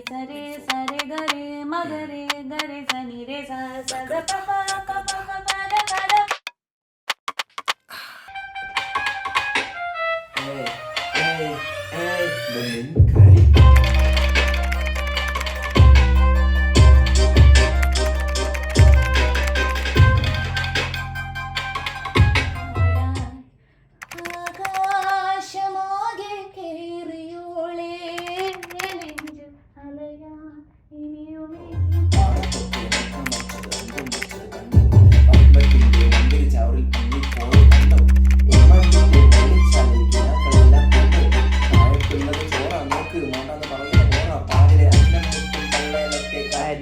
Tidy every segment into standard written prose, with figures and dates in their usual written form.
സരേ സരേ ഗരേ മഗരേ ഗരേ സനി രേ സ സ ഗ പ പ പ പ പ പ ര ക ര. ആകാശമാകെ കേറിയോളേ നെഞ്ചു അലയാൻ ഇനിയുമേ.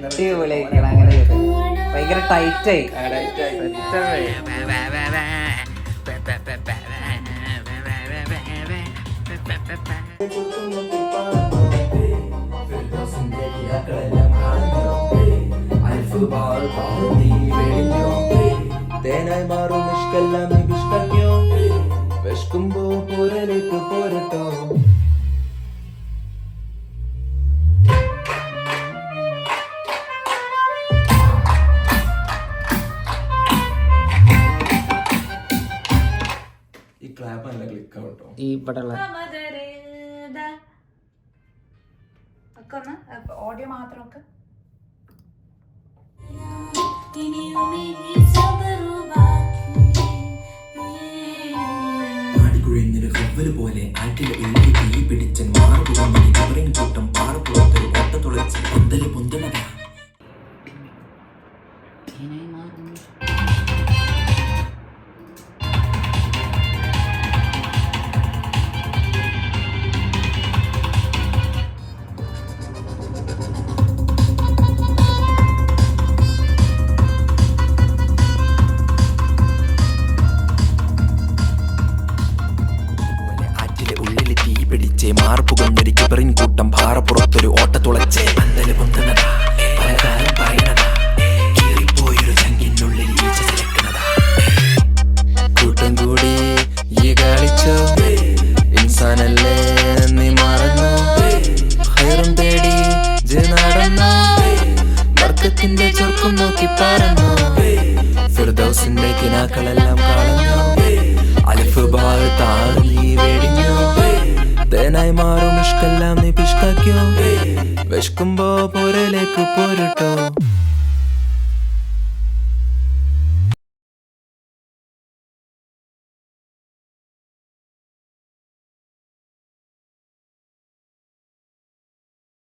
അടിപൊളിയായിരിക്കണം അങ്ങനെ ഭയങ്കര ടൈറ്റായി തേനായി മാറും നിഷ്കെല്ലാം നീ വിഷ്കയ്ക്കോ വിഷ്കുമ്പോ പോരലേക്ക് പോരട്ടോ. ഈ ക്ലാപ്പ് നല്ല ക്ലിക്ക് ആവട്ടോ. ഈ ഇവിടെയുള്ള ഓഡിയോ മാത്രമൊക്കെ പാടിക്കുഴഞ്ഞൊരു കവ്വല് പോലെ ആറ്റിലെ ഉള്ളിൽ തീ പിടിച്ച മാറുപുറഞ്ഞൊരു കവറിങ് കൂട്ടം പാറപ്പുറത്തൊരു ഒട്ട തുളച്ച് പന്തല് പൊന്തണതാ. പിടിച്ചേ മാർപ്പുകഞ്ഞൊരു കിബറിൻ കൂട്ടം പാറപ്പുറത്തൊരു ഓട്ട തുളച്ചേ പന്തല് പൊന്തണതാ. പലകാലം പറയുന്നതാ കീറിപ്പോയൊരു ചങ്കിനുള്ളിൽ ഈച്ച ചിലക്കണതാ. കൂട്ടം കൂടി ഈ കളിച്ചോ ഇൻസാനല്ലേ നീ മറന്നോ ഹൈറും തേടി നടന്നോ വർക്കത്തിന്റെ ചൊർക്കം നോക്കി പറന്നോ ഫിർദൗസിന്റെ കിനാക്കളെല്ലാം കളഞ്ഞോ അലിഫ് ബാൾ താഴി വെടിഞ്ഞോ തേനായി മാറും നിഷ്കെല്ലാം നീ പിഷ്കയ്ക്കോ വിഷ്കുമ്പോ പോരലേക്ക് പോരട്ടോ.